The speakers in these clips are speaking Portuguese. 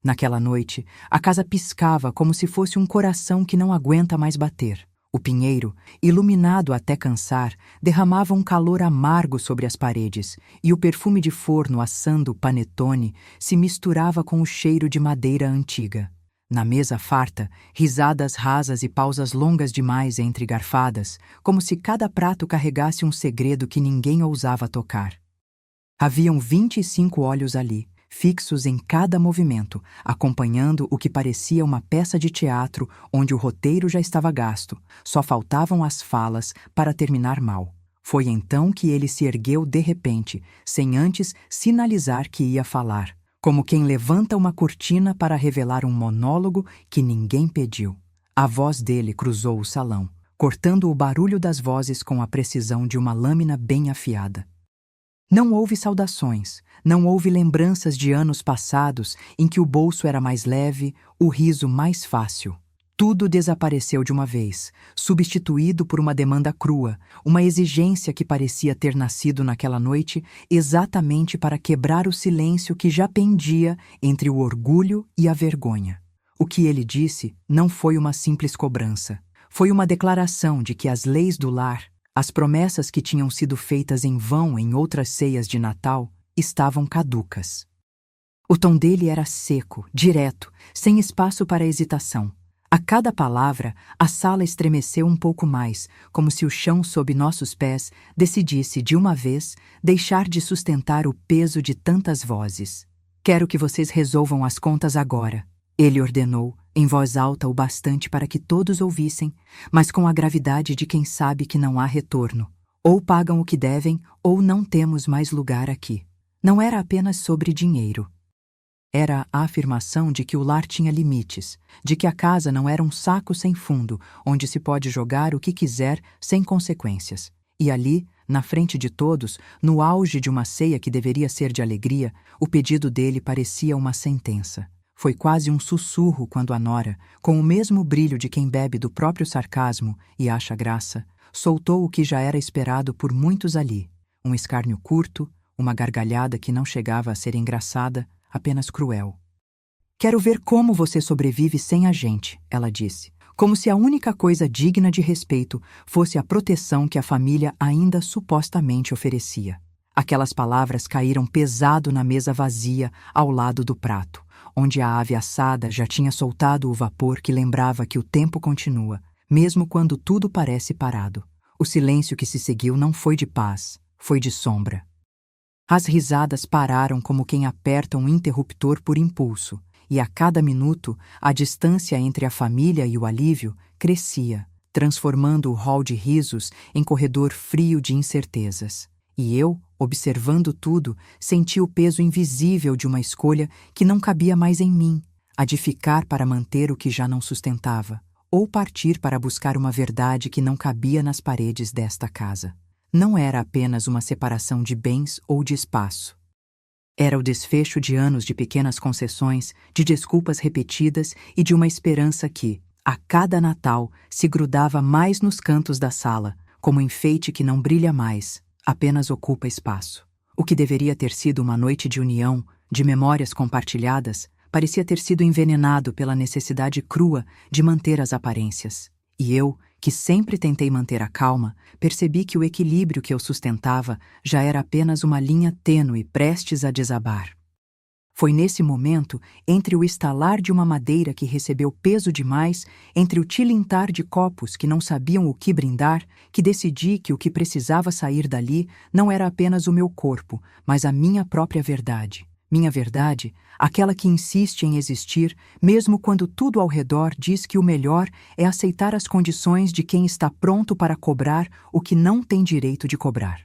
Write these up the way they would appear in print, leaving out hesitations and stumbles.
Naquela noite, a casa piscava como se fosse um coração que não aguenta mais bater. O pinheiro, iluminado até cansar, derramava um calor amargo sobre as paredes, e o perfume de forno assando panetone se misturava com o cheiro de madeira antiga. Na mesa farta, risadas rasas e pausas longas demais entre garfadas, como se cada prato carregasse um segredo que ninguém ousava tocar. Haviam 25 olhos ali, fixos em cada movimento, acompanhando o que parecia uma peça de teatro onde o roteiro já estava gasto, só faltavam as falas para terminar mal. Foi então que ele se ergueu de repente, sem antes sinalizar que ia falar, como quem levanta uma cortina para revelar um monólogo que ninguém pediu. A voz dele cruzou o salão, cortando o barulho das vozes com a precisão de uma lâmina bem afiada. Não houve saudações, não houve lembranças de anos passados em que o bolso era mais leve, o riso mais fácil. Tudo desapareceu de uma vez, substituído por uma demanda crua, uma exigência que parecia ter nascido naquela noite exatamente para quebrar o silêncio que já pendia entre o orgulho e a vergonha. O que ele disse não foi uma simples cobrança, foi uma declaração de que as leis do lar, as promessas que tinham sido feitas em vão em outras ceias de Natal, estavam caducas. O tom dele era seco, direto, sem espaço para hesitação. A cada palavra, a sala estremeceu um pouco mais, como se o chão sob nossos pés decidisse, de uma vez, deixar de sustentar o peso de tantas vozes. "Quero que vocês resolvam as contas agora", ele ordenou, em voz alta o bastante para que todos ouvissem, mas com a gravidade de quem sabe que não há retorno. Ou pagam o que devem, ou não temos mais lugar aqui. Não era apenas sobre dinheiro. Era a afirmação de que o lar tinha limites, de que a casa não era um saco sem fundo, onde se pode jogar o que quiser sem consequências. E ali, na frente de todos, no auge de uma ceia que deveria ser de alegria, o pedido dele parecia uma sentença. Foi quase um sussurro quando a nora, com o mesmo brilho de quem bebe do próprio sarcasmo e acha graça, soltou o que já era esperado por muitos ali, um escárnio curto, uma gargalhada que não chegava a ser engraçada, apenas cruel. "Quero ver como você sobrevive sem a gente", ela disse, como se a única coisa digna de respeito fosse a proteção que a família ainda supostamente oferecia. Aquelas palavras caíram pesado na mesa vazia ao lado do prato, onde a ave assada já tinha soltado o vapor que lembrava que o tempo continua, mesmo quando tudo parece parado. O silêncio que se seguiu não foi de paz, foi de sombra. As risadas pararam como quem aperta um interruptor por impulso, e a cada minuto a distância entre a família e o alívio crescia, transformando o hall de risos em corredor frio de incertezas. E eu, observando tudo, senti o peso invisível de uma escolha que não cabia mais em mim, a de ficar para manter o que já não sustentava, ou partir para buscar uma verdade que não cabia nas paredes desta casa. Não era apenas uma separação de bens ou de espaço. Era o desfecho de anos de pequenas concessões, de desculpas repetidas e de uma esperança que, a cada Natal, se grudava mais nos cantos da sala, como enfeite que não brilha mais, apenas ocupa espaço. O que deveria ter sido uma noite de união, de memórias compartilhadas, parecia ter sido envenenado pela necessidade crua de manter as aparências. E eu, que sempre tentei manter a calma, percebi que o equilíbrio que eu sustentava já era apenas uma linha tênue prestes a desabar. Foi nesse momento, entre o estalar de uma madeira que recebeu peso demais, entre o tilintar de copos que não sabiam o que brindar, que decidi que o que precisava sair dali não era apenas o meu corpo, mas a minha própria verdade. Minha verdade, aquela que insiste em existir, mesmo quando tudo ao redor diz que o melhor é aceitar as condições de quem está pronto para cobrar o que não tem direito de cobrar.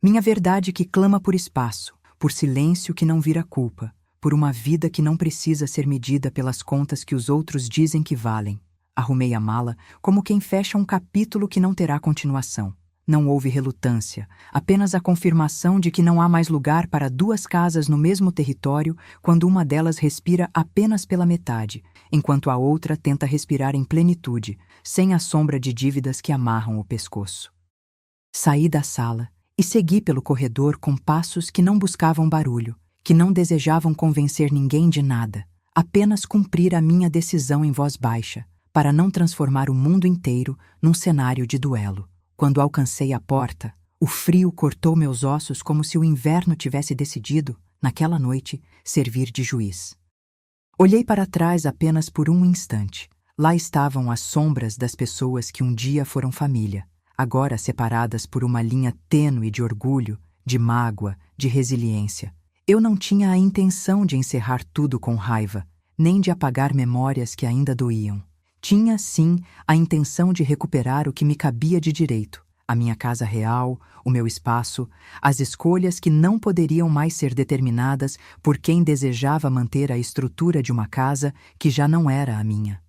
Minha verdade que clama por espaço, por silêncio que não vira culpa, por uma vida que não precisa ser medida pelas contas que os outros dizem que valem. Arrumei a mala como quem fecha um capítulo que não terá continuação. Não houve relutância, apenas a confirmação de que não há mais lugar para duas casas no mesmo território quando uma delas respira apenas pela metade, enquanto a outra tenta respirar em plenitude, sem a sombra de dívidas que amarram o pescoço. Saí da sala e segui pelo corredor com passos que não buscavam barulho, que não desejavam convencer ninguém de nada, apenas cumprir a minha decisão em voz baixa, para não transformar o mundo inteiro num cenário de duelo. Quando alcancei a porta, o frio cortou meus ossos como se o inverno tivesse decidido, naquela noite, servir de juiz. Olhei para trás apenas por um instante. Lá estavam as sombras das pessoas que um dia foram família, agora separadas por uma linha tênue de orgulho, de mágoa, de resiliência. Eu não tinha a intenção de encerrar tudo com raiva, nem de apagar memórias que ainda doíam. Tinha, sim, a intenção de recuperar o que me cabia de direito, a minha casa real, o meu espaço, as escolhas que não poderiam mais ser determinadas por quem desejava manter a estrutura de uma casa que já não era a minha.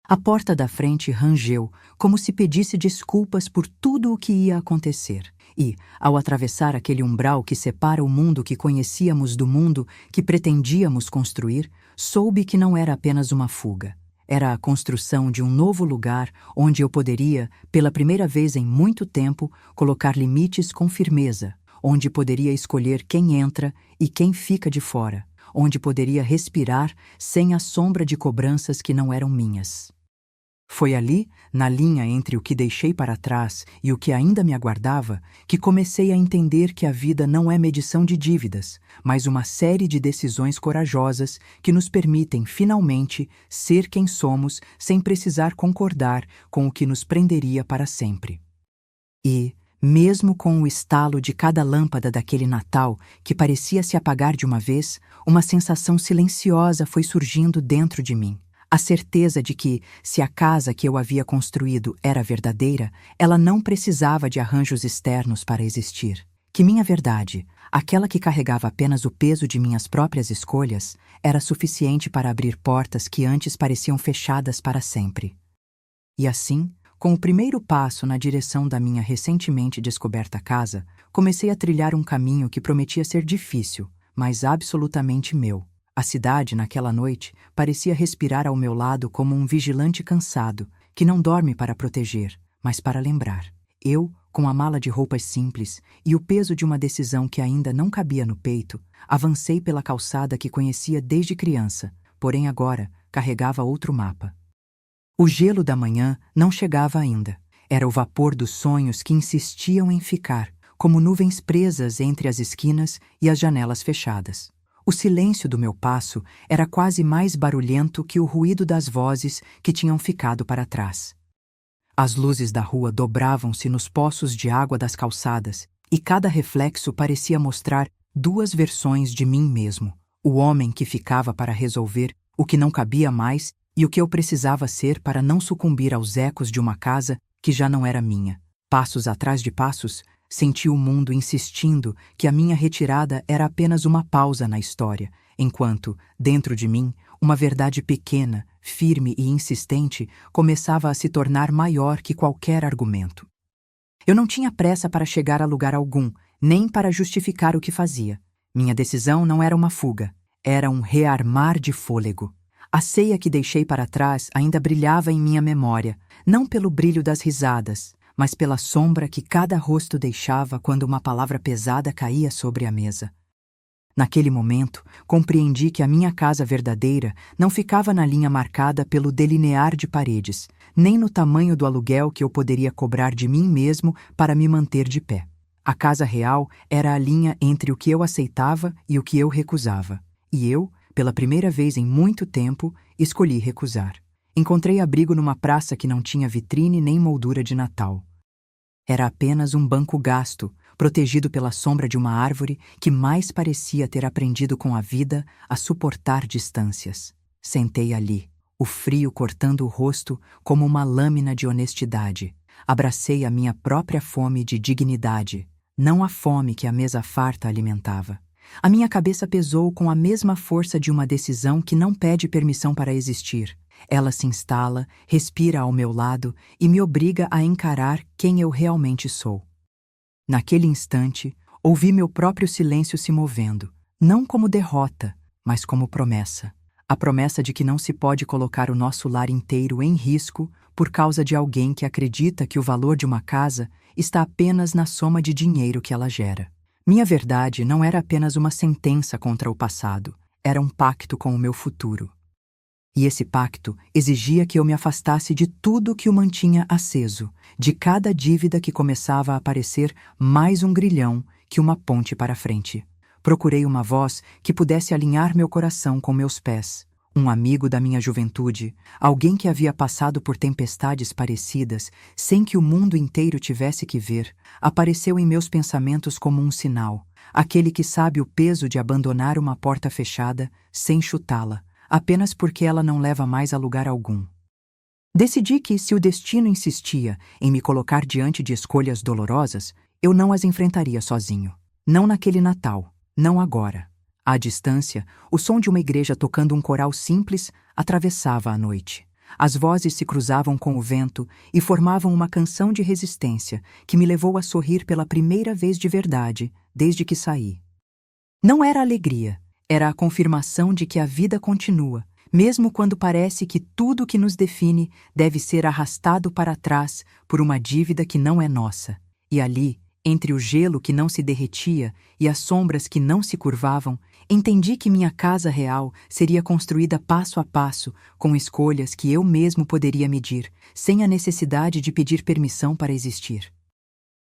A porta da frente rangeu, como se pedisse desculpas por tudo o que ia acontecer. E, ao atravessar aquele umbral que separa o mundo que conhecíamos do mundo que pretendíamos construir, soube que não era apenas uma fuga. Era a construção de um novo lugar onde eu poderia, pela primeira vez em muito tempo, colocar limites com firmeza, onde poderia escolher quem entra e quem fica de fora, onde poderia respirar sem a sombra de cobranças que não eram minhas. Foi ali, na linha entre o que deixei para trás e o que ainda me aguardava, que comecei a entender que a vida não é medição de dívidas, mas uma série de decisões corajosas que nos permitem, finalmente, ser quem somos sem precisar concordar com o que nos prenderia para sempre. E, mesmo com o estalo de cada lâmpada daquele Natal que parecia se apagar de uma vez, uma sensação silenciosa foi surgindo dentro de mim. A certeza de que, se a casa que eu havia construído era verdadeira, ela não precisava de arranjos externos para existir. Que minha verdade, aquela que carregava apenas o peso de minhas próprias escolhas, era suficiente para abrir portas que antes pareciam fechadas para sempre. E assim, com o primeiro passo na direção da minha recentemente descoberta casa, comecei a trilhar um caminho que prometia ser difícil, mas absolutamente meu. A cidade, naquela noite, parecia respirar ao meu lado como um vigilante cansado, que não dorme para proteger, mas para lembrar. Eu, com a mala de roupas simples e o peso de uma decisão que ainda não cabia no peito, avancei pela calçada que conhecia desde criança, porém agora carregava outro mapa. O gelo da manhã não chegava ainda. Era o vapor dos sonhos que insistiam em ficar, como nuvens presas entre as esquinas e as janelas fechadas. O silêncio do meu passo era quase mais barulhento que o ruído das vozes que tinham ficado para trás. As luzes da rua dobravam-se nos poços de água das calçadas, e cada reflexo parecia mostrar duas versões de mim mesmo: o homem que ficava para resolver o que não cabia mais e o que eu precisava ser para não sucumbir aos ecos de uma casa que já não era minha. Passos atrás de passos, senti o mundo insistindo que a minha retirada era apenas uma pausa na história, enquanto, dentro de mim, uma verdade pequena, firme e insistente começava a se tornar maior que qualquer argumento. Eu não tinha pressa para chegar a lugar algum, nem para justificar o que fazia. Minha decisão não era uma fuga, era um rearmar de fôlego. A ceia que deixei para trás ainda brilhava em minha memória, não pelo brilho das risadas, mas pela sombra que cada rosto deixava quando uma palavra pesada caía sobre a mesa. Naquele momento, compreendi que a minha casa verdadeira não ficava na linha marcada pelo delinear de paredes, nem no tamanho do aluguel que eu poderia cobrar de mim mesmo para me manter de pé. A casa real era a linha entre o que eu aceitava e o que eu recusava. E eu, pela primeira vez em muito tempo, escolhi recusar. Encontrei abrigo numa praça que não tinha vitrine nem moldura de Natal. Era apenas um banco gasto, protegido pela sombra de uma árvore que mais parecia ter aprendido com a vida a suportar distâncias. Sentei ali, o frio cortando o rosto como uma lâmina de honestidade. Abracei a minha própria fome de dignidade, não a fome que a mesa farta alimentava. A minha cabeça pesou com a mesma força de uma decisão que não pede permissão para existir. Ela se instala, respira ao meu lado e me obriga a encarar quem eu realmente sou. Naquele instante, ouvi meu próprio silêncio se movendo, não como derrota, mas como promessa. A promessa de que não se pode colocar o nosso lar inteiro em risco por causa de alguém que acredita que o valor de uma casa está apenas na soma de dinheiro que ela gera. Minha verdade não era apenas uma sentença contra o passado, era um pacto com o meu futuro. E esse pacto exigia que eu me afastasse de tudo que o mantinha aceso, de cada dívida que começava a parecer mais um grilhão que uma ponte para frente. Procurei uma voz que pudesse alinhar meu coração com meus pés. Um amigo da minha juventude, alguém que havia passado por tempestades parecidas, sem que o mundo inteiro tivesse que ver, apareceu em meus pensamentos como um sinal, aquele que sabe o peso de abandonar uma porta fechada sem chutá-la, apenas porque ela não leva mais a lugar algum. Decidi que, se o destino insistia em me colocar diante de escolhas dolorosas, eu não as enfrentaria sozinho. Não naquele Natal, não agora. À distância, o som de uma igreja tocando um coral simples atravessava a noite. As vozes se cruzavam com o vento e formavam uma canção de resistência que me levou a sorrir pela primeira vez de verdade desde que saí. Não era alegria, era a confirmação de que a vida continua, mesmo quando parece que tudo que nos define deve ser arrastado para trás por uma dívida que não é nossa. E ali, entre o gelo que não se derretia e as sombras que não se curvavam, entendi que minha casa real seria construída passo a passo, com escolhas que eu mesmo poderia medir, sem a necessidade de pedir permissão para existir.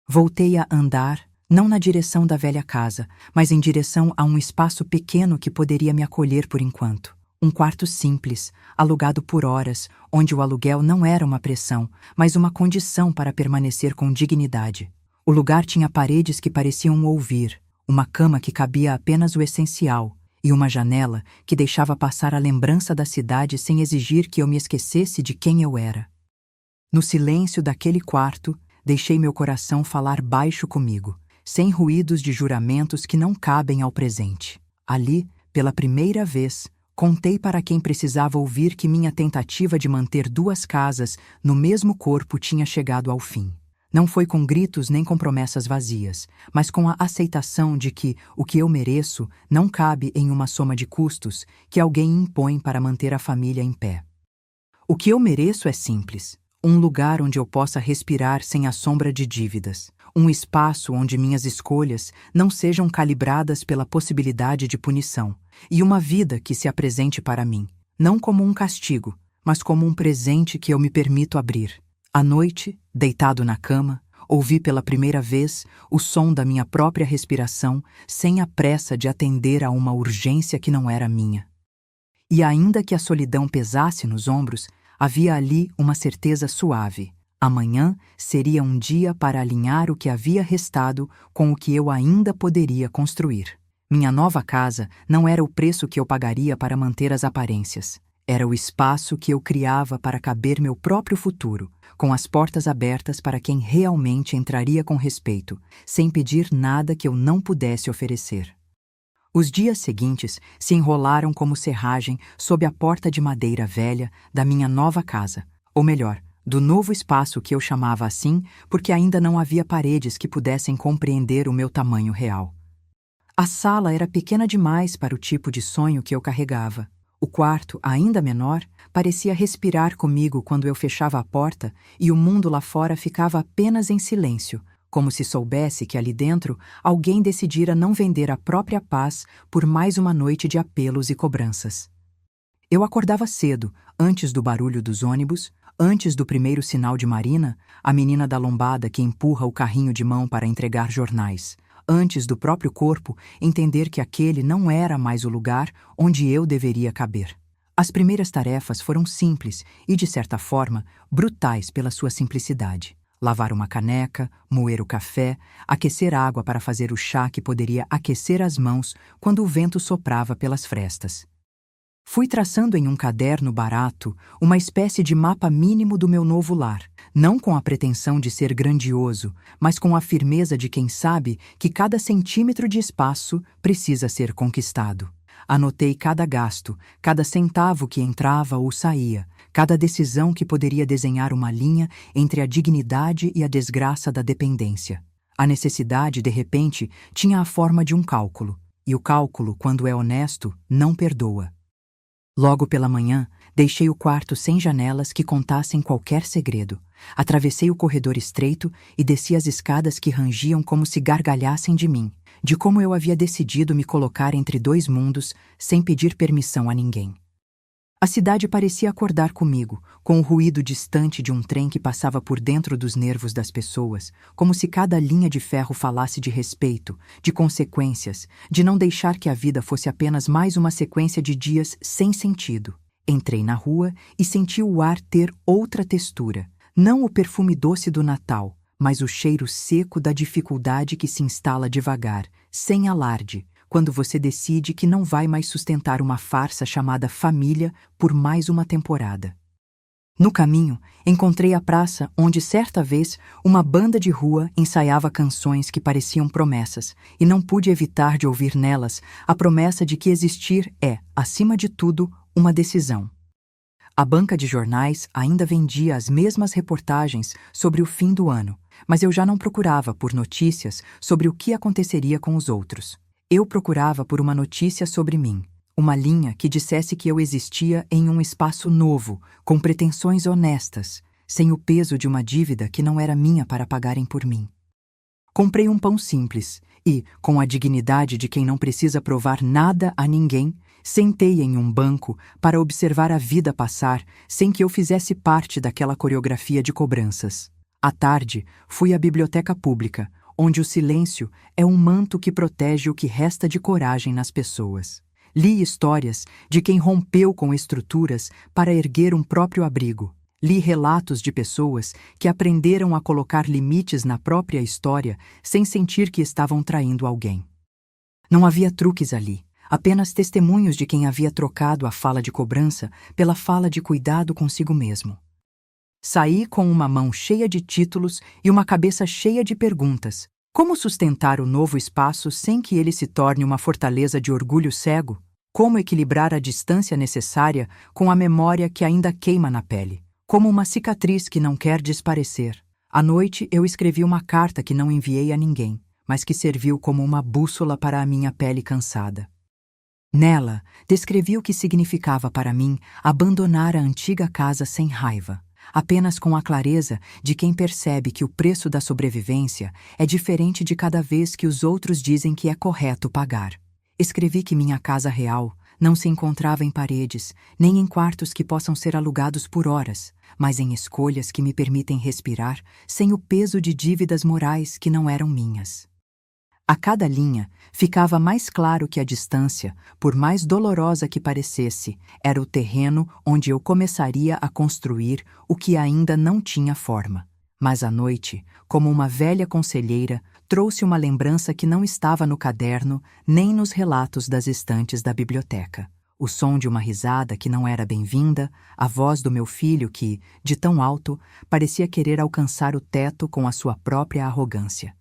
Voltei a andar, não na direção da velha casa, mas em direção a um espaço pequeno que poderia me acolher por enquanto. Um quarto simples, alugado por horas, onde o aluguel não era uma pressão, mas uma condição para permanecer com dignidade. O lugar tinha paredes que pareciam ouvir, uma cama que cabia apenas o essencial e uma janela que deixava passar a lembrança da cidade sem exigir que eu me esquecesse de quem eu era. No silêncio daquele quarto, deixei meu coração falar baixo comigo, sem ruídos de juramentos que não cabem ao presente. Ali, pela primeira vez, contei para quem precisava ouvir que minha tentativa de manter duas casas no mesmo corpo tinha chegado ao fim. Não foi com gritos nem com promessas vazias, mas com a aceitação de que o que eu mereço não cabe em uma soma de custos que alguém impõe para manter a família em pé. O que eu mereço é simples: um lugar onde eu possa respirar sem a sombra de dívidas, um espaço onde minhas escolhas não sejam calibradas pela possibilidade de punição, e uma vida que se apresente para mim, não como um castigo, mas como um presente que eu me permito abrir. À noite, deitado na cama, ouvi pela primeira vez o som da minha própria respiração sem a pressa de atender a uma urgência que não era minha. E ainda que a solidão pesasse nos ombros, havia ali uma certeza suave. Amanhã seria um dia para alinhar o que havia restado com o que eu ainda poderia construir. Minha nova casa não era o preço que eu pagaria para manter as aparências. Era o espaço que eu criava para caber meu próprio futuro, com as portas abertas para quem realmente entraria com respeito, sem pedir nada que eu não pudesse oferecer. Os dias seguintes se enrolaram como serragem sob a porta de madeira velha da minha nova casa, ou melhor, do novo espaço que eu chamava assim porque ainda não havia paredes que pudessem compreender o meu tamanho real. A sala era pequena demais para o tipo de sonho que eu carregava. O quarto, ainda menor, parecia respirar comigo quando eu fechava a porta e o mundo lá fora ficava apenas em silêncio, como se soubesse que ali dentro alguém decidira não vender a própria paz por mais uma noite de apelos e cobranças. Eu acordava cedo, antes do barulho dos ônibus, antes do primeiro sinal de Marina, a menina da lombada que empurra o carrinho de mão para entregar jornais, antes do próprio corpo entender que aquele não era mais o lugar onde eu deveria caber. As primeiras tarefas foram simples e, de certa forma, brutais pela sua simplicidade. Lavar uma caneca, moer o café, aquecer água para fazer o chá que poderia aquecer as mãos quando o vento soprava pelas frestas. Fui traçando em um caderno barato uma espécie de mapa mínimo do meu novo lar, não com a pretensão de ser grandioso, mas com a firmeza de quem sabe que cada centímetro de espaço precisa ser conquistado. Anotei cada gasto, cada centavo que entrava ou saía, cada decisão que poderia desenhar uma linha entre a dignidade e a desgraça da dependência. A necessidade, de repente, tinha a forma de um cálculo, e o cálculo, quando é honesto, não perdoa. Logo pela manhã, deixei o quarto sem janelas que contassem qualquer segredo. Atravessei o corredor estreito e desci as escadas que rangiam como se gargalhassem de mim. de como eu havia decidido me colocar entre dois mundos sem pedir permissão a ninguém. A cidade parecia acordar comigo, com o ruído distante de um trem que passava por dentro dos nervos das pessoas, como se cada linha de ferro falasse de respeito, de consequências, de não deixar que a vida fosse apenas mais uma sequência de dias sem sentido. Entrei na rua e senti o ar ter outra textura, não o perfume doce do Natal, mas o cheiro seco da dificuldade que se instala devagar, sem alarde, quando você decide que não vai mais sustentar uma farsa chamada família por mais uma temporada. No caminho, encontrei a praça onde, certa vez, uma banda de rua ensaiava canções que pareciam promessas, e não pude evitar de ouvir nelas a promessa de que existir é, acima de tudo, uma decisão. A banca de jornais ainda vendia as mesmas reportagens sobre o fim do ano, mas eu já não procurava por notícias sobre o que aconteceria com os outros. Eu procurava por uma notícia sobre mim, uma linha que dissesse que eu existia em um espaço novo, com pretensões honestas, sem o peso de uma dívida que não era minha para pagarem por mim. Comprei um pão simples e, com a dignidade de quem não precisa provar nada a ninguém, sentei em um banco para observar a vida passar sem que eu fizesse parte daquela coreografia de cobranças. À tarde, fui à biblioteca pública, onde o silêncio é um manto que protege o que resta de coragem nas pessoas. Li histórias de quem rompeu com estruturas para erguer um próprio abrigo. Li relatos de pessoas que aprenderam a colocar limites na própria história sem sentir que estavam traindo alguém. Não havia truques ali, apenas testemunhos de quem havia trocado a fala de cobrança pela fala de cuidado consigo mesmo. Saí com uma mão cheia de títulos e uma cabeça cheia de perguntas. Como sustentar o novo espaço sem que ele se torne uma fortaleza de orgulho cego? Como equilibrar a distância necessária com a memória que ainda queima na pele? Como uma cicatriz que não quer desaparecer. À noite, eu escrevi uma carta que não enviei a ninguém, mas que serviu como uma bússola para a minha pele cansada. Nela, descrevi o que significava para mim abandonar a antiga casa sem raiva, apenas com a clareza de quem percebe que o preço da sobrevivência é diferente de cada vez que os outros dizem que é correto pagar. Escrevi que minha casa real não se encontrava em paredes, nem em quartos que possam ser alugados por horas, mas em escolhas que me permitem respirar sem o peso de dívidas morais que não eram minhas. A cada linha, ficava mais claro que a distância, por mais dolorosa que parecesse, era o terreno onde eu começaria a construir o que ainda não tinha forma. Mas à noite, como uma velha conselheira, trouxe uma lembrança que não estava no caderno nem nos relatos das estantes da biblioteca. O som de uma risada que não era bem-vinda, a voz do meu filho que, de tão alto, parecia querer alcançar o teto com a sua própria arrogância.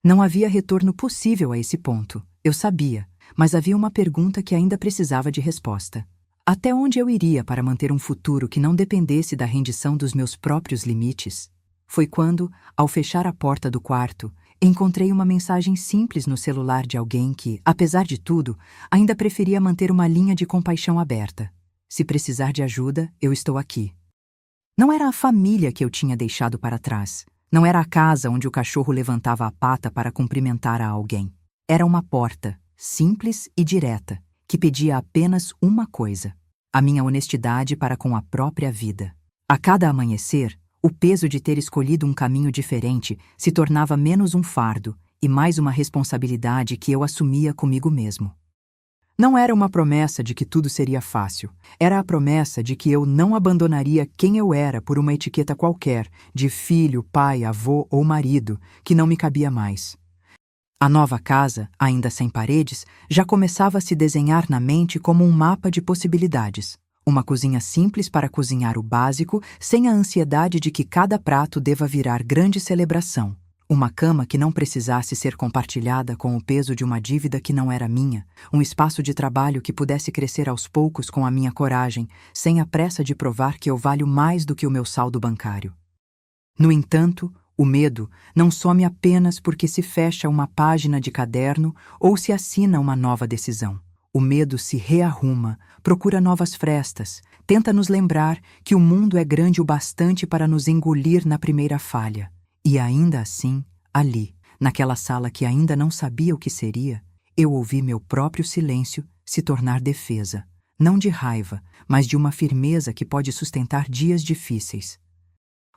Não havia retorno possível a esse ponto, eu sabia, mas havia uma pergunta que ainda precisava de resposta. Até onde eu iria para manter um futuro que não dependesse da rendição dos meus próprios limites? Foi quando, ao fechar a porta do quarto, encontrei uma mensagem simples no celular de alguém que, apesar de tudo, ainda preferia manter uma linha de compaixão aberta. Se precisar de ajuda, eu estou aqui. Não era a família que eu tinha deixado para trás. Não era a casa onde o cachorro levantava a pata para cumprimentar a alguém. Era uma porta, simples e direta, que pedia apenas uma coisa: a minha honestidade para com a própria vida. A cada amanhecer, o peso de ter escolhido um caminho diferente se tornava menos um fardo e mais uma responsabilidade que eu assumia comigo mesmo. Não era uma promessa de que tudo seria fácil. Era a promessa de que eu não abandonaria quem eu era por uma etiqueta qualquer, de filho, pai, avô ou marido, que não me cabia mais. A nova casa, ainda sem paredes, já começava a se desenhar na mente como um mapa de possibilidades. Uma cozinha simples para cozinhar o básico, sem a ansiedade de que cada prato deva virar grande celebração. Uma cama que não precisasse ser compartilhada com o peso de uma dívida que não era minha, um espaço de trabalho que pudesse crescer aos poucos com a minha coragem, sem a pressa de provar que eu valho mais do que o meu saldo bancário. No entanto, o medo não some apenas porque se fecha uma página de caderno ou se assina uma nova decisão. O medo se rearruma, procura novas frestas, tenta nos lembrar que o mundo é grande o bastante para nos engolir na primeira falha. E ainda assim, ali, Naquela sala que ainda não sabia o que seria, eu ouvi meu próprio silêncio se tornar defesa, não de raiva, mas de uma firmeza que pode sustentar dias difíceis.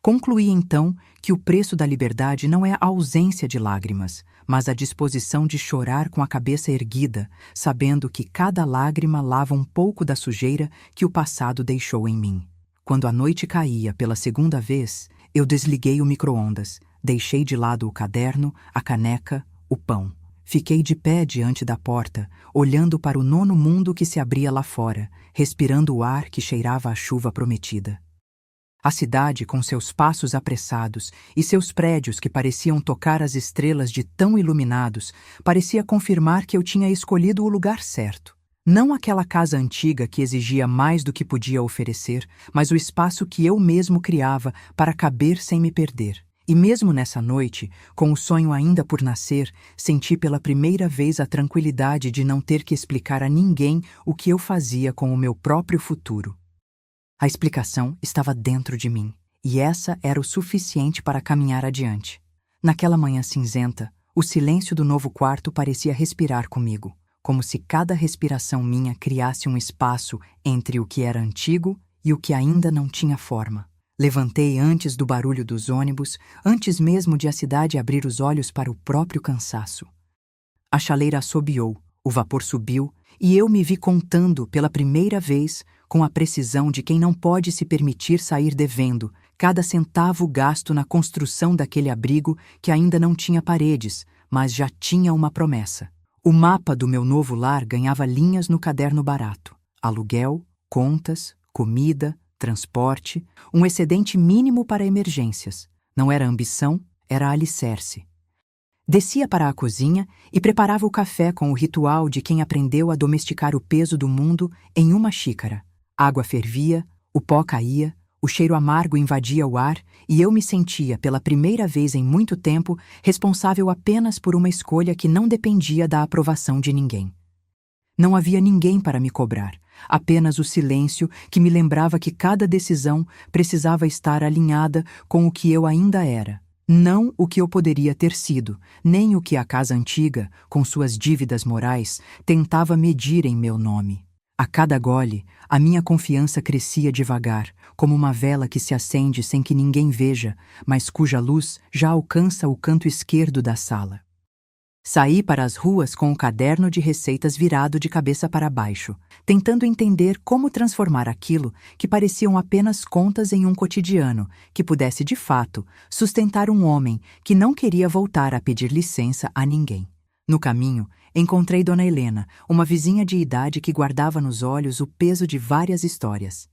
Concluí então que o preço da liberdade não é a ausência de lágrimas, mas a disposição de chorar com a cabeça erguida, sabendo que cada lágrima lava um pouco da sujeira que o passado deixou em mim. Quando a noite caía pela segunda vez, eu desliguei o micro-ondas, deixei de lado o caderno, a caneca, o pão. Fiquei de pé diante da porta, olhando para o nono mundo que se abria lá fora, respirando o ar que cheirava a chuva prometida. A cidade, com seus passos apressados e seus prédios que pareciam tocar as estrelas de tão iluminados, parecia confirmar que eu tinha escolhido o lugar certo. Não aquela casa antiga que exigia mais do que podia oferecer, mas o espaço que eu mesmo criava para caber sem me perder. E mesmo nessa noite, com o sonho ainda por nascer, senti pela primeira vez a tranquilidade de não ter que explicar a ninguém o que eu fazia com o meu próprio futuro. A explicação estava dentro de mim, e essa era o suficiente para caminhar adiante. Naquela manhã cinzenta, o silêncio do novo quarto parecia respirar comigo, como se cada respiração minha criasse um espaço entre o que era antigo e o que ainda não tinha forma. Levantei antes do barulho dos ônibus, antes mesmo de a cidade abrir os olhos para o próprio cansaço. A chaleira assobiou, o vapor subiu, e eu me vi contando pela primeira vez, com a precisão de quem não pode se permitir sair devendo, cada centavo gasto na construção daquele abrigo que ainda não tinha paredes, mas já tinha uma promessa. O mapa do meu novo lar ganhava linhas no caderno barato. Aluguel, contas, comida, transporte, um excedente mínimo para emergências. Não era ambição, era alicerce. Descia para a cozinha e preparava o café com o ritual de quem aprendeu a domesticar o peso do mundo em uma xícara. Água fervia, o pó caía, o cheiro amargo invadia o ar e eu me sentia, pela primeira vez em muito tempo, responsável apenas por uma escolha que não dependia da aprovação de ninguém. Não havia ninguém para me cobrar, apenas o silêncio que me lembrava que cada decisão precisava estar alinhada com o que eu ainda era. Não o que eu poderia ter sido, nem o que a casa antiga, com suas dívidas morais, tentava medir em meu nome. A cada gole, a minha confiança crescia devagar, como uma vela que se acende sem que ninguém veja, mas cuja luz já alcança o canto esquerdo da sala. Saí para as ruas com o caderno de receitas virado de cabeça para baixo, tentando entender como transformar aquilo que pareciam apenas contas em um cotidiano que pudesse, de fato, sustentar um homem que não queria voltar a pedir licença a ninguém. No caminho, encontrei Dona Helena, uma vizinha de idade que guardava nos olhos o peso de várias histórias.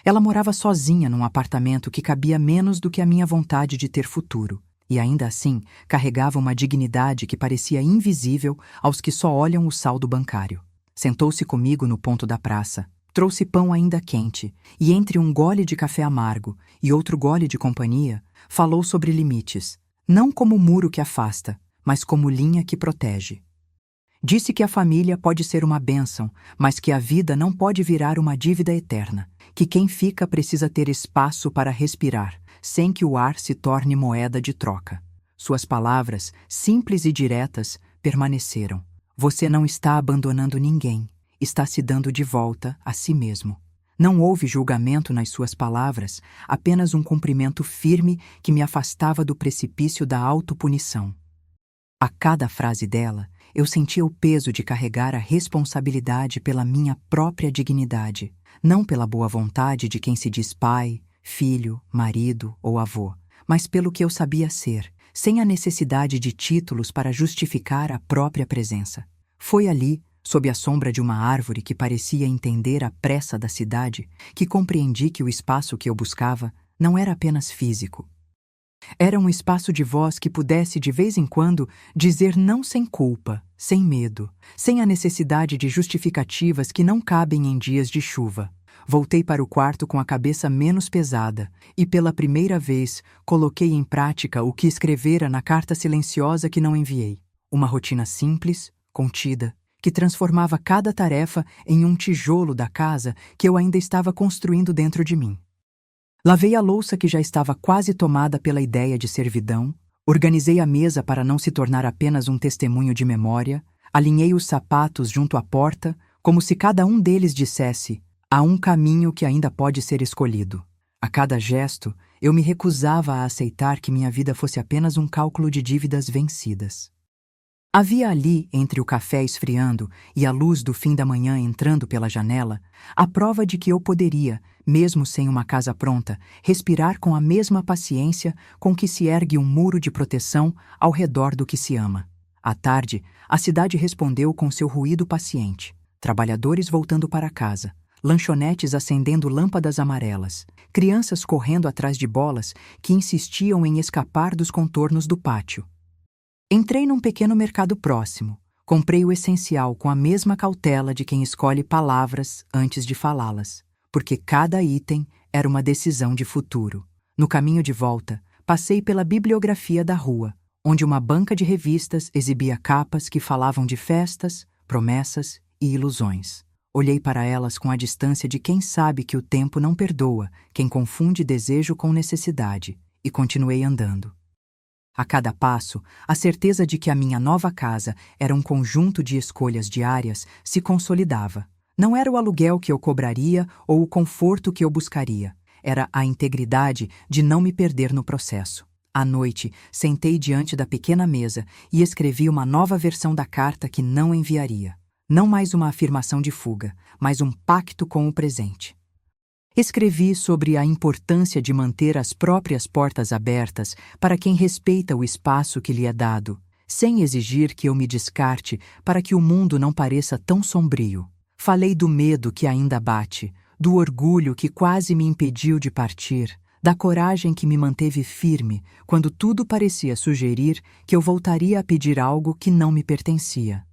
Ela morava sozinha num apartamento que cabia menos do que a minha vontade de ter futuro. E ainda assim, carregava uma dignidade que parecia invisível aos que só olham o saldo bancário. Sentou-se comigo no ponto da praça, trouxe pão ainda quente, e entre um gole de café amargo e outro gole de companhia, falou sobre limites, não como muro que afasta, mas como linha que protege. Disse que a família pode ser uma bênção, mas que a vida não pode virar uma dívida eterna, que quem fica precisa ter espaço para respirar, sem que o ar se torne moeda de troca. Suas palavras, simples e diretas, permaneceram. Você não está abandonando ninguém, está se dando de volta a si mesmo. Não houve julgamento nas suas palavras, apenas um cumprimento firme que me afastava do precipício da autopunição. A cada frase dela, eu sentia o peso de carregar a responsabilidade pela minha própria dignidade, não pela boa vontade de quem se diz pai, filho, marido ou avô, mas pelo que eu sabia ser, sem a necessidade de títulos para justificar a própria presença. Foi ali, sob a sombra de uma árvore que parecia entender a pressa da cidade, que compreendi que o espaço que eu buscava não era apenas físico. Era um espaço de voz que pudesse, de vez em quando, dizer não sem culpa, sem medo, sem a necessidade de justificativas que não cabem em dias de chuva. Voltei para o quarto com a cabeça menos pesada e, pela primeira vez, coloquei em prática o que escrevera na carta silenciosa que não enviei. Uma rotina simples, contida, que transformava cada tarefa em um tijolo da casa que eu ainda estava construindo dentro de mim. Lavei a louça que já estava quase tomada pela ideia de servidão, Organizei a mesa para não se tornar apenas um testemunho de memória, alinhei os sapatos junto à porta, como se cada um deles dissesse: há um caminho que ainda pode ser escolhido. A cada gesto, eu me recusava a aceitar que minha vida fosse apenas um cálculo de dívidas vencidas. Havia ali, entre o café esfriando e a luz do fim da manhã entrando pela janela, a prova de que eu poderia, mesmo sem uma casa pronta, respirar com a mesma paciência com que se ergue um muro de proteção ao redor do que se ama. À tarde, a cidade respondeu com seu ruído paciente. Trabalhadores voltando para casa, lanchonetes acendendo lâmpadas amarelas, crianças correndo atrás de bolas que insistiam em escapar dos contornos do pátio. Entrei num pequeno mercado próximo. Comprei o essencial com a mesma cautela de quem escolhe palavras antes de falá-las, porque cada item era uma decisão de futuro. No caminho de volta, passei pela bibliografia da rua, onde uma banca de revistas exibia capas que falavam de festas, promessas e ilusões. Olhei para elas com a distância de quem sabe que o tempo não perdoa quem confunde desejo com necessidade, e continuei andando. A cada passo, a certeza de que a minha nova casa era um conjunto de escolhas diárias se consolidava. Não era o aluguel que eu cobraria ou o conforto que eu buscaria. Era a integridade de não me perder no processo. À noite, sentei diante da pequena mesa e escrevi uma nova versão da carta que não enviaria. Não mais uma afirmação de fuga, mas um pacto com o presente. Escrevi sobre a importância de manter as próprias portas abertas para quem respeita o espaço que lhe é dado, sem exigir que eu me descarte para que o mundo não pareça tão sombrio. Falei do medo que ainda bate, do orgulho que quase me impediu de partir, da coragem que me manteve firme quando tudo parecia sugerir que eu voltaria a pedir algo que não me pertencia.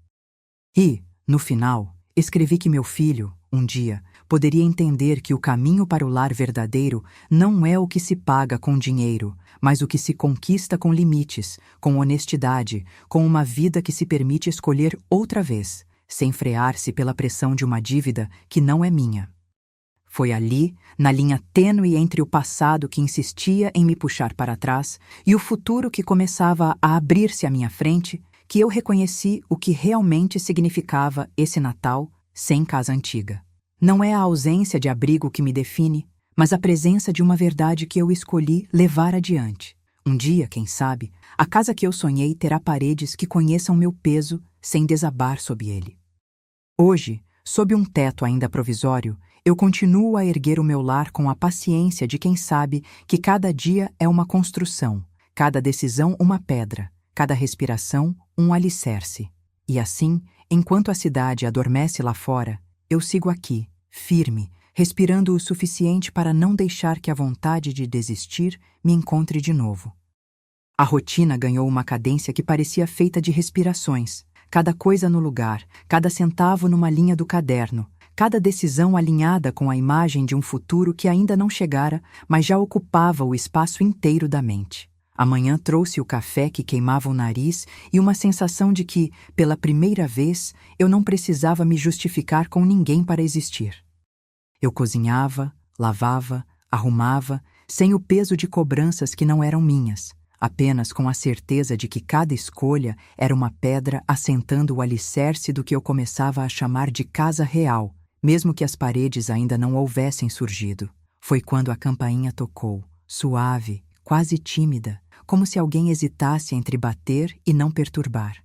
E, no final, escrevi que meu filho, um dia, poderia entender que o caminho para o lar verdadeiro não é o que se paga com dinheiro, mas o que se conquista com limites, com honestidade, com uma vida que se permite escolher outra vez, sem frear-se pela pressão de uma dívida que não é minha. Foi ali, na linha tênue entre o passado que insistia em me puxar para trás e o futuro que começava a abrir-se à minha frente, que eu reconheci o que realmente significava esse Natal sem casa antiga. Não é a ausência de abrigo que me define, mas a presença de uma verdade que eu escolhi levar adiante. Um dia, quem sabe, a casa que eu sonhei terá paredes que conheçam meu peso sem desabar sob ele. Hoje, sob um teto ainda provisório, eu continuo a erguer o meu lar com a paciência de quem sabe que cada dia é uma construção, cada decisão uma pedra, cada respiração um alicerce. E assim, enquanto a cidade adormece lá fora, eu sigo aqui, firme, respirando o suficiente para não deixar que a vontade de desistir me encontre de novo. A rotina ganhou uma cadência que parecia feita de respirações, cada coisa no lugar, cada centavo numa linha do caderno, cada decisão alinhada com a imagem de um futuro que ainda não chegara, mas já ocupava o espaço inteiro da mente. A manhã trouxe o café que queimava o nariz e uma sensação de que, pela primeira vez, eu não precisava me justificar com ninguém para existir. Eu cozinhava, lavava, arrumava, sem o peso de cobranças que não eram minhas, apenas com a certeza de que cada escolha era uma pedra assentando o alicerce do que eu começava a chamar de casa real, mesmo que as paredes ainda não houvessem surgido. Foi quando a campainha tocou, suave, quase tímida, como se alguém hesitasse entre bater e não perturbar.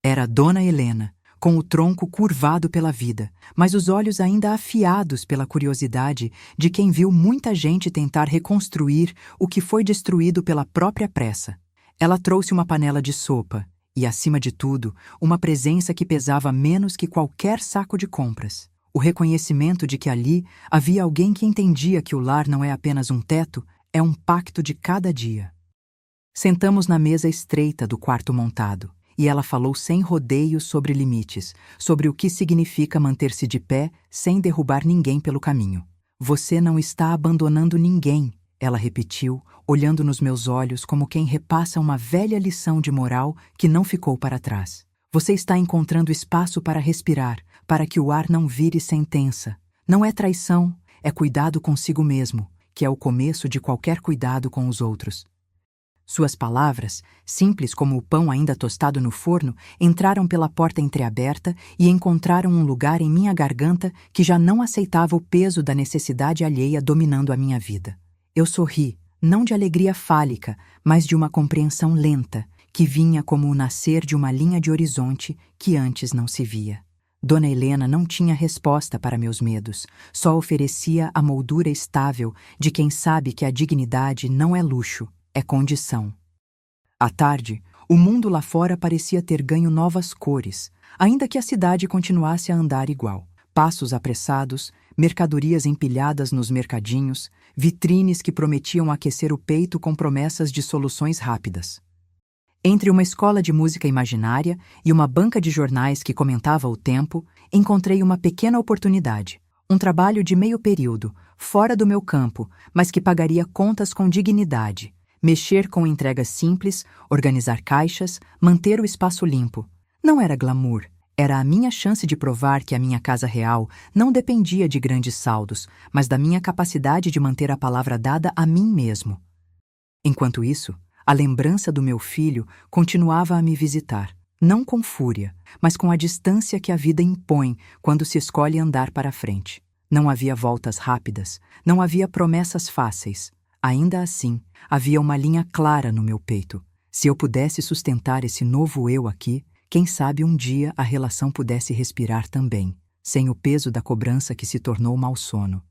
Era Dona Helena, com o tronco curvado pela vida, mas os olhos ainda afiados pela curiosidade de quem viu muita gente tentar reconstruir o que foi destruído pela própria pressa. Ela trouxe uma panela de sopa e, acima de tudo, uma presença que pesava menos que qualquer saco de compras. O reconhecimento de que ali havia alguém que entendia que o lar não é apenas um teto, é um pacto de cada dia. Sentamos na mesa estreita do quarto montado, e ela falou sem rodeios sobre limites, sobre o que significa manter-se de pé sem derrubar ninguém pelo caminho. Você não está abandonando ninguém, ela repetiu, olhando nos meus olhos como quem repassa uma velha lição de moral que não ficou para trás. Você está encontrando espaço para respirar, para que o ar não vire sentença. Não é traição, é cuidado consigo mesmo, que é o começo de qualquer cuidado com os outros. Suas palavras, simples como o pão ainda tostado no forno, entraram pela porta entreaberta e encontraram um lugar em minha garganta que já não aceitava o peso da necessidade alheia dominando a minha vida. Eu sorri, não de alegria fálica, mas de uma compreensão lenta, que vinha como o nascer de uma linha de horizonte que antes não se via. Dona Helena não tinha resposta para meus medos, só oferecia a moldura estável de quem sabe que a dignidade não é luxo, é condição. À tarde, o mundo lá fora parecia ter ganho novas cores, ainda que a cidade continuasse a andar igual. Passos apressados, mercadorias empilhadas nos mercadinhos, vitrines que prometiam aquecer o peito com promessas de soluções rápidas. Entre uma escola de música imaginária e uma banca de jornais que comentava o tempo, encontrei uma pequena oportunidade, um trabalho de meio período, fora do meu campo, mas que pagaria contas com dignidade, mexer com entregas simples, organizar caixas, manter o espaço limpo. Não era glamour, era a minha chance de provar que a minha casa real não dependia de grandes saldos, mas da minha capacidade de manter a palavra dada a mim mesmo. Enquanto isso, a lembrança do meu filho continuava a me visitar, não com fúria, mas com a distância que a vida impõe quando se escolhe andar para a frente. Não havia voltas rápidas, não havia promessas fáceis. Ainda assim, havia uma linha clara no meu peito. Se eu pudesse sustentar esse novo eu aqui, quem sabe um dia a relação pudesse respirar também, sem o peso da cobrança que se tornou malsono.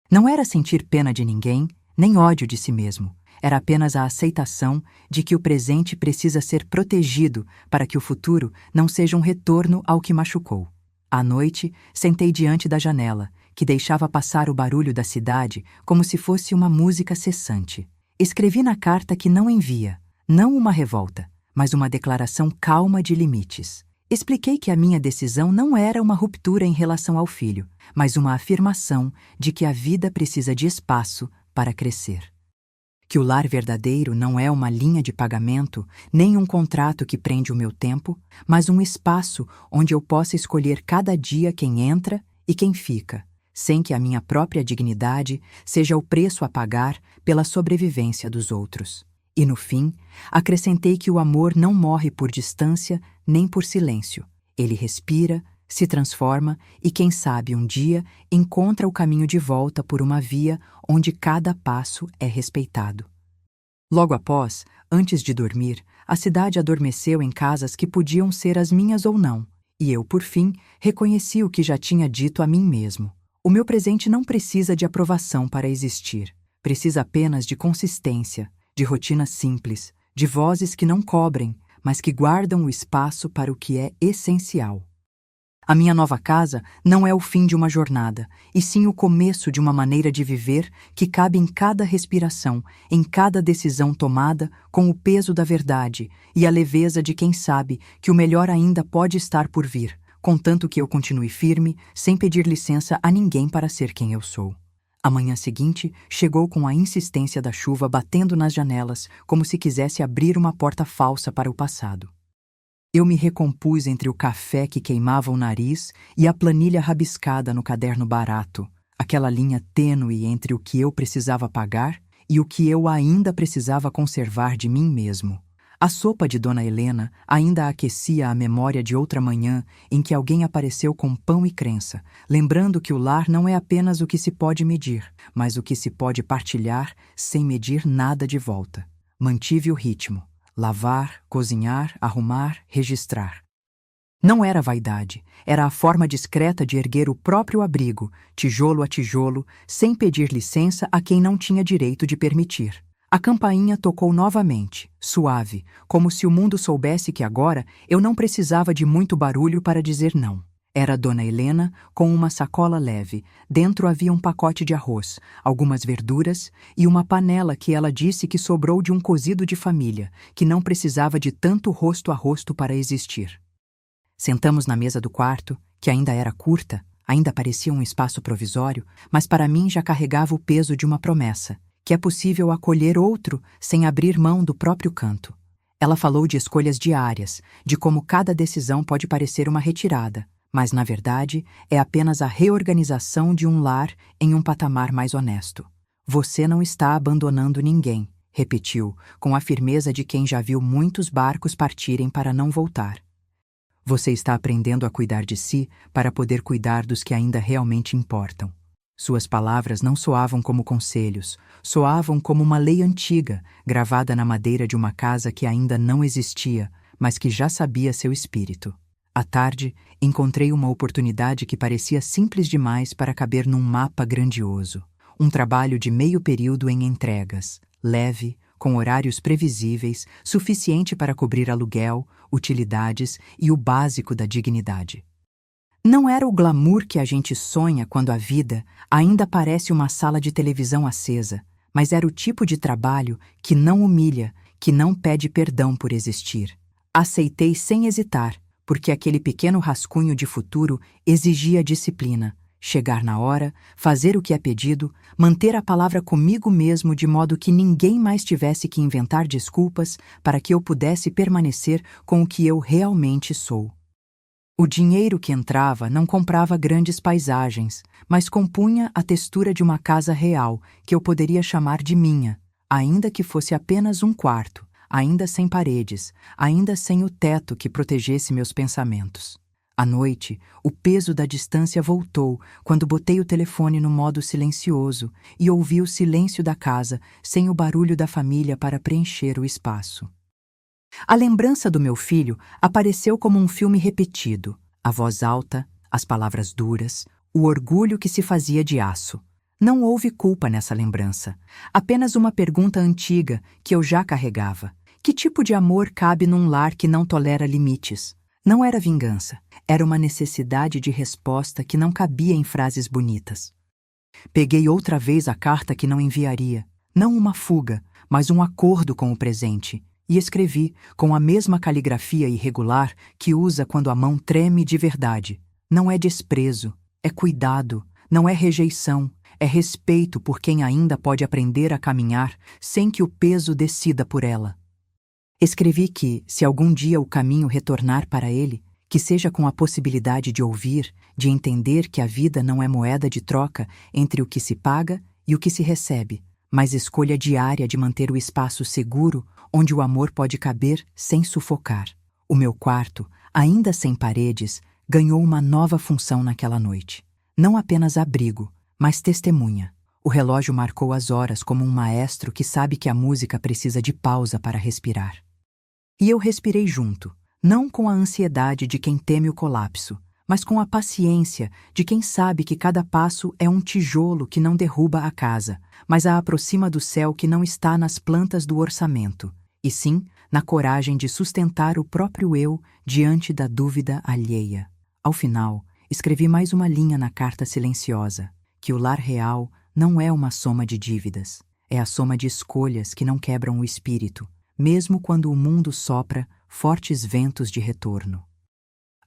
Não era sentir pena de ninguém, nem ódio de si mesmo. Era apenas a aceitação de que o presente precisa ser protegido para que o futuro não seja um retorno ao que machucou. À noite, sentei diante da janela, que deixava passar o barulho da cidade como se fosse uma música cessante. Escrevi na carta que não envia, não uma revolta, mas uma declaração calma de limites. Expliquei que a minha decisão não era uma ruptura em relação ao filho, mas uma afirmação de que a vida precisa de espaço para crescer. Que o lar verdadeiro não é uma linha de pagamento, nem um contrato que prende o meu tempo, mas um espaço onde eu possa escolher cada dia quem entra e quem fica, sem que a minha própria dignidade seja o preço a pagar pela sobrevivência dos outros. E no fim, acrescentei que o amor não morre por distância nem por silêncio. Ele respira, se transforma e, quem sabe, um dia encontra o caminho de volta por uma via onde cada passo é respeitado. Logo após, antes de dormir, a cidade adormeceu em casas que podiam ser as minhas ou não, e eu, por fim, reconheci o que já tinha dito a mim mesmo. O meu presente não precisa de aprovação para existir. Precisa apenas de consistência, de rotinas simples, de vozes que não cobrem, mas que guardam o espaço para o que é essencial. A minha nova casa não é o fim de uma jornada, e sim o começo de uma maneira de viver que cabe em cada respiração, em cada decisão tomada com o peso da verdade e a leveza de quem sabe que o melhor ainda pode estar por vir, contanto que eu continue firme, sem pedir licença a ninguém para ser quem eu sou. A manhã seguinte chegou com a insistência da chuva batendo nas janelas, como se quisesse abrir uma porta falsa para o passado. Eu me recompus entre o café que queimava o nariz e a planilha rabiscada no caderno barato, aquela linha tênue entre o que eu precisava pagar e o que eu ainda precisava conservar de mim mesmo. A sopa de Dona Helena ainda aquecia a memória de outra manhã em que alguém apareceu com pão e crença, lembrando que o lar não é apenas o que se pode medir, mas o que se pode partilhar sem medir nada de volta. Mantive o ritmo. Lavar, cozinhar, arrumar, registrar. Não era vaidade, era a forma discreta de erguer o próprio abrigo, tijolo a tijolo, sem pedir licença a quem não tinha direito de permitir. A campainha tocou novamente, suave, como se o mundo soubesse que agora eu não precisava de muito barulho para dizer não. Era Dona Helena com uma sacola leve. Dentro havia um pacote de arroz, algumas verduras e uma panela que ela disse que sobrou de um cozido de família, que não precisava de tanto rosto a rosto para existir. Sentamos na mesa do quarto, que ainda era curta, ainda parecia um espaço provisório, mas para mim já carregava o peso de uma promessa, que é possível acolher outro sem abrir mão do próprio canto. Ela falou de escolhas diárias, de como cada decisão pode parecer uma retirada, mas, na verdade, é apenas a reorganização de um lar em um patamar mais honesto. Você não está abandonando ninguém, repetiu, com a firmeza de quem já viu muitos barcos partirem para não voltar. Você está aprendendo a cuidar de si para poder cuidar dos que ainda realmente importam. Suas palavras não soavam como conselhos, soavam como uma lei antiga, gravada na madeira de uma casa que ainda não existia, mas que já sabia seu espírito. À tarde, encontrei uma oportunidade que parecia simples demais para caber num mapa grandioso. Um trabalho de meio período em entregas, leve, com horários previsíveis, suficiente para cobrir aluguel, utilidades e o básico da dignidade. Não era o glamour que a gente sonha quando a vida ainda parece uma sala de televisão acesa, mas era o tipo de trabalho que não humilha, que não pede perdão por existir. Aceitei sem hesitar, porque aquele pequeno rascunho de futuro exigia disciplina, chegar na hora, fazer o que é pedido, manter a palavra comigo mesmo de modo que ninguém mais tivesse que inventar desculpas para que eu pudesse permanecer com o que eu realmente sou. O dinheiro que entrava não comprava grandes paisagens, mas compunha a textura de uma casa real que eu poderia chamar de minha, ainda que fosse apenas um quarto, ainda sem paredes, ainda sem o teto que protegesse meus pensamentos. À noite, o peso da distância voltou quando botei o telefone no modo silencioso e ouvi o silêncio da casa sem o barulho da família para preencher o espaço. A lembrança do meu filho apareceu como um filme repetido, a voz alta, as palavras duras, o orgulho que se fazia de aço. Não houve culpa nessa lembrança, apenas uma pergunta antiga que eu já carregava. Que tipo de amor cabe num lar que não tolera limites? Não era vingança, era uma necessidade de resposta que não cabia em frases bonitas. Peguei outra vez a carta que não enviaria, não uma fuga, mas um acordo com o presente, e escrevi, com a mesma caligrafia irregular que usa quando a mão treme de verdade. Não é desprezo, é cuidado, não é rejeição, é respeito por quem ainda pode aprender a caminhar sem que o peso decida por ela. Escrevi que, se algum dia o caminho retornar para ele, que seja com a possibilidade de ouvir, de entender que a vida não é moeda de troca entre o que se paga e o que se recebe, mas escolha diária de manter o espaço seguro onde o amor pode caber sem sufocar. O meu quarto, ainda sem paredes, ganhou uma nova função naquela noite. Não apenas abrigo, mas testemunha. O relógio marcou as horas como um maestro que sabe que a música precisa de pausa para respirar. E eu respirei junto, não com a ansiedade de quem teme o colapso, mas com a paciência de quem sabe que cada passo é um tijolo que não derruba a casa, mas a aproxima do céu que não está nas plantas do orçamento, e sim na coragem de sustentar o próprio eu diante da dúvida alheia. Ao final, escrevi mais uma linha na carta silenciosa, que o lar real não é uma soma de dívidas, é a soma de escolhas que não quebram o espírito, mesmo quando o mundo sopra fortes ventos de retorno.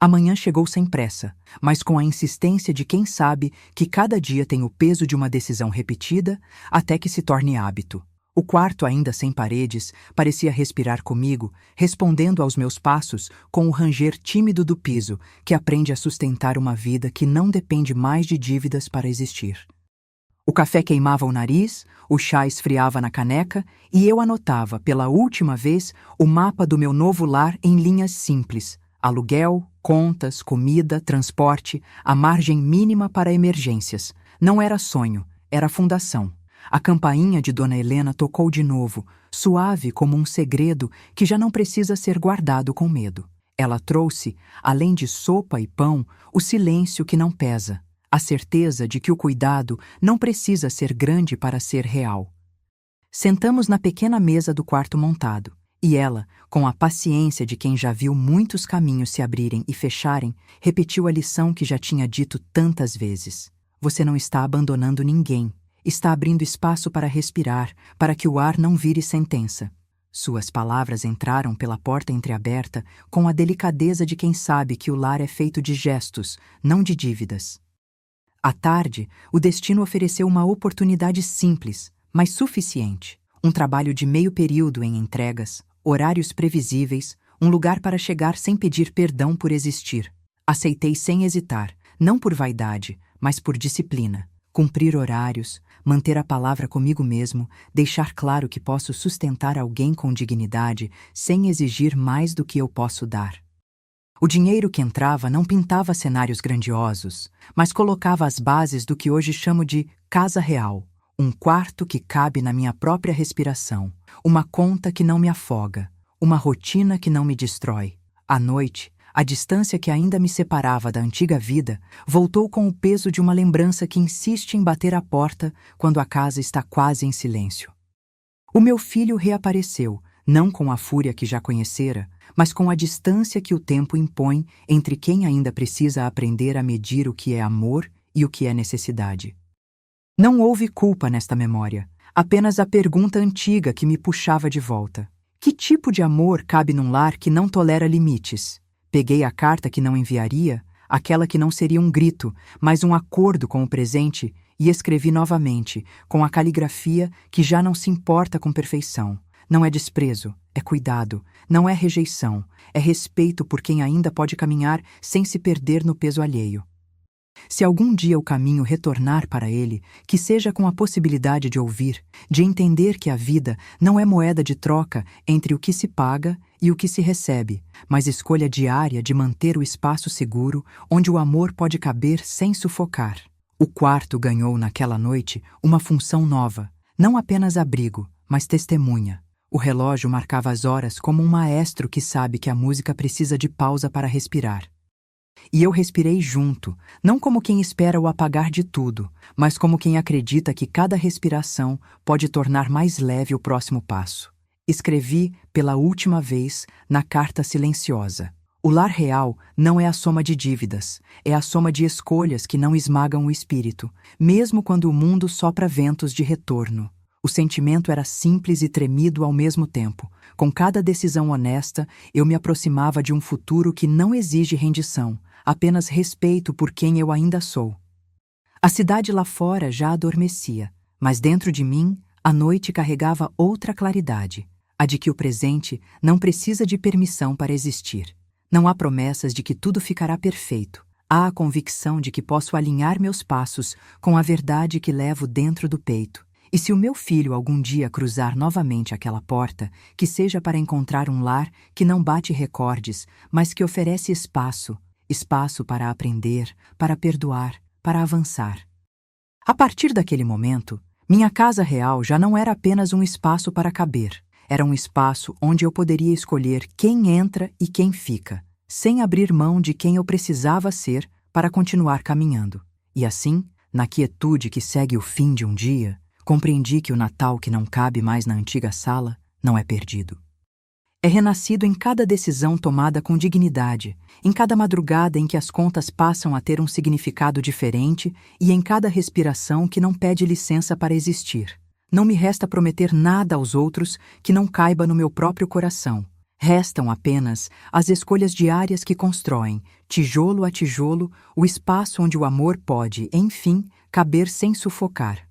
Amanhã chegou sem pressa, mas com a insistência de quem sabe que cada dia tem o peso de uma decisão repetida até que se torne hábito. O quarto, ainda sem paredes, parecia respirar comigo, respondendo aos meus passos com o ranger tímido do piso que aprende a sustentar uma vida que não depende mais de dívidas para existir. O café queimava o nariz, o chá esfriava na caneca e eu anotava, pela última vez, o mapa do meu novo lar em linhas simples: aluguel, contas, comida, transporte, a margem mínima para emergências. Não era sonho, era fundação. A campainha de Dona Helena tocou de novo, suave como um segredo que já não precisa ser guardado com medo. Ela trouxe, além de sopa e pão, o silêncio que não pesa, a certeza de que o cuidado não precisa ser grande para ser real. Sentamos na pequena mesa do quarto montado, e ela, com a paciência de quem já viu muitos caminhos se abrirem e fecharem, repetiu a lição que já tinha dito tantas vezes. Você não está abandonando ninguém. Está abrindo espaço para respirar, para que o ar não vire sentença. Suas palavras entraram pela porta entreaberta com a delicadeza de quem sabe que o lar é feito de gestos, não de dívidas. À tarde, o destino ofereceu uma oportunidade simples, mas suficiente. Um trabalho de meio período em entregas, horários previsíveis, um lugar para chegar sem pedir perdão por existir. Aceitei sem hesitar, não por vaidade, mas por disciplina. cumprir horários, manter a palavra comigo mesmo, deixar claro que posso sustentar alguém com dignidade sem exigir mais do que eu posso dar. O dinheiro que entrava não pintava cenários grandiosos, mas colocava as bases do que hoje chamo de casa real, um quarto que cabe na minha própria respiração, uma conta que não me afoga, uma rotina que não me destrói. À noite, a distância que ainda me separava da antiga vida voltou com o peso de uma lembrança que insiste em bater à porta quando a casa está quase em silêncio. O meu filho reapareceu, não com a fúria que já conhecera, mas com a distância que o tempo impõe entre quem ainda precisa aprender a medir o que é amor e o que é necessidade. Não houve culpa nesta memória, apenas a pergunta antiga que me puxava de volta. Que tipo de amor cabe num lar que não tolera limites? Peguei a carta que não enviaria, aquela que não seria um grito, mas um acordo com o presente, e escrevi novamente, com a caligrafia que já não se importa com perfeição. Não é desprezo, é cuidado, não é rejeição, é respeito por quem ainda pode caminhar sem se perder no peso alheio. Se algum dia o caminho retornar para ele, que seja com a possibilidade de ouvir, de entender que a vida não é moeda de troca entre o que se paga e o que se recebe, mas escolha diária de manter o espaço seguro onde o amor pode caber sem sufocar. O quarto ganhou naquela noite uma função nova, não apenas abrigo, mas testemunha. O relógio marcava as horas como um maestro que sabe que a música precisa de pausa para respirar. E eu respirei junto, não como quem espera o apagar de tudo, mas como quem acredita que cada respiração pode tornar mais leve o próximo passo. Escrevi, pela última vez, na carta silenciosa. O lar real não é a soma de dívidas, é a soma de escolhas que não esmagam o espírito, mesmo quando o mundo sopra ventos de retorno. O sentimento era simples e tremido ao mesmo tempo. Com cada decisão honesta, eu me aproximava de um futuro que não exige rendição, apenas respeito por quem eu ainda sou. A cidade lá fora já adormecia, mas dentro de mim, a noite carregava outra claridade, a de que o presente não precisa de permissão para existir. Não há promessas de que tudo ficará perfeito. Há a convicção de que posso alinhar meus passos com a verdade que levo dentro do peito. E se o meu filho algum dia cruzar novamente aquela porta, que seja para encontrar um lar que não bate recordes, mas que oferece espaço para aprender, para perdoar, para avançar. A partir daquele momento, minha casa real já não era apenas um espaço para caber, era um espaço onde eu poderia escolher quem entra e quem fica, sem abrir mão de quem eu precisava ser para continuar caminhando. E assim, na quietude que segue o fim de um dia, compreendi que o Natal que não cabe mais na antiga sala não é perdido. É renascido em cada decisão tomada com dignidade, em cada madrugada em que as contas passam a ter um significado diferente e em cada respiração que não pede licença para existir. Não me resta prometer nada aos outros que não caiba no meu próprio coração. Restam apenas as escolhas diárias que constroem, tijolo a tijolo, o espaço onde o amor pode, enfim, caber sem sufocar.